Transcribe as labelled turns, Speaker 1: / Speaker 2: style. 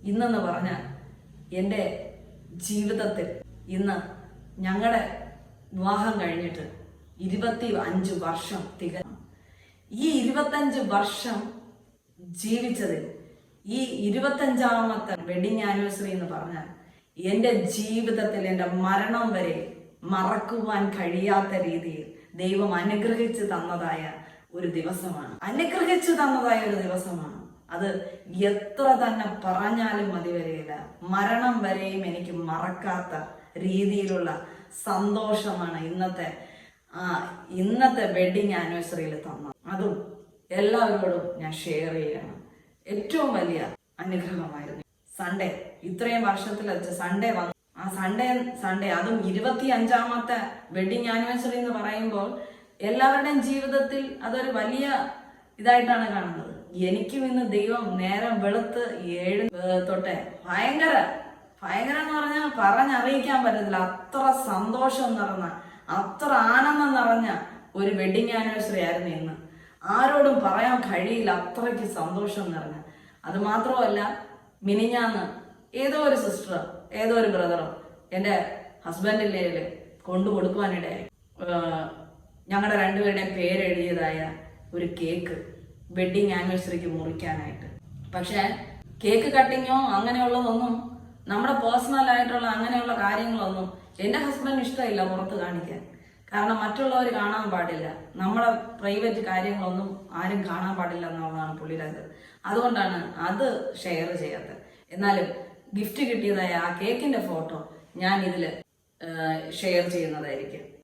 Speaker 1: ഇന്നെന്ന് പറഞ്ഞാൽ എൻ്റെ ജീവിതത്തിൽ ഇന്ന് ഞങ്ങളുടെ വിവാഹം കഴിഞ്ഞിട്ട് 25 വർഷം തികഞ്ഞു. ഈ 25 വർഷം ജീവിച്ചതിൽ ഈ 25ാമത്തെ വെഡിങ് ആനിവേഴ്സറി എന്ന് പറഞ്ഞാൽ എൻ്റെ ജീവിതത്തിൽ എൻ്റെ മരണം വരെ മറക്കുവാൻ കഴിയാത്ത രീതിയിൽ ദൈവം അനുഗ്രഹിച്ചു തന്നതായ ഒരു ദിവസമാണ്. അത് എത്ര തന്നെ പറഞ്ഞാലും മതി വരികയില്ല. മരണം വരെയും എനിക്ക് മറക്കാത്ത രീതിയിലുള്ള സന്തോഷമാണ് ഇന്നത്തെ വെഡിങ് ആനിവേഴ്സറിയിൽ തന്നത്. അതും എല്ലാവരോടും ഞാൻ ഷെയർ ചെയ്യണം. ഏറ്റവും വലിയ അനുഗ്രഹമായിരുന്നു സൺഡേ. ഇത്രയും വർഷത്തിൽ വെച്ച് സൺഡേ വന്നു. ആ സൺഡേ അതും 25ാമത്തെ വെഡിങ് ആനിവേഴ്സറി എന്ന് പറയുമ്പോൾ എല്ലാവരുടെയും ജീവിതത്തിൽ അതൊരു വലിയ ഇതായിട്ടാണ് കാണുന്നത്. എനിക്കും ഇന്ന് ദൈവം നേരം വെളുത്ത് 7 തൊട്ടേ ഭയങ്കര എന്ന് പറഞ്ഞാൽ പറഞ്ഞറിയിക്കാൻ പറ്റത്തില്ല. അത്ര സന്തോഷം നിറഞ്ഞ, അത്ര ആനന്ദം നിറഞ്ഞ ഒരു വെഡിങ് ആനിവേഴ്സറി ആയിരുന്നു ഇന്ന്. ആരോടും പറയാൻ കഴിയില്ല, അത്രയ്ക്ക് സന്തോഷം നിറഞ്ഞ. അത് മാത്രമല്ല, മിനിഞ്ഞാന്ന് ഏതോ ഒരു സിസ്റ്ററോ ഏതോ ഒരു ബ്രദറോ എൻ്റെ ഹസ്ബൻഡിൻ്റെ കൊണ്ടു കൊടുക്കുവാനിടയായി. ഞങ്ങളുടെ രണ്ടുപേരുടെയും പേരെഴുതിയതായ ഒരു കേക്ക് വെഡിങ് ആനിവേഴ്സറിക്ക് മുറിക്കാനായിട്ട്. പക്ഷെ കേക്ക് കട്ടിങ്ങോ അങ്ങനെയുള്ളതൊന്നും, നമ്മുടെ പേഴ്സണൽ ആയിട്ടുള്ള അങ്ങനെയുള്ള കാര്യങ്ങളൊന്നും എൻ്റെ ഹസ്ബൻഡിന് ഇഷ്ടമില്ല പുറത്ത് കാണിക്കാൻ. കാരണം മറ്റുള്ളവർ കാണാൻ പാടില്ല, നമ്മുടെ പ്രൈവറ്റ് കാര്യങ്ങളൊന്നും ആരും കാണാൻ പാടില്ല എന്നുള്ളതാണ് പുള്ളിയുടെ ഇത്. അതുകൊണ്ടാണ് അത് ഷെയർ ചെയ്യാത്തത്. എന്നാലും ഗിഫ്റ്റ് കിട്ടിയതായ ആ കേക്കിന്റെ ഫോട്ടോ ഞാൻ ഇതിൽ ഷെയർ ചെയ്യുന്നതായിരിക്കും.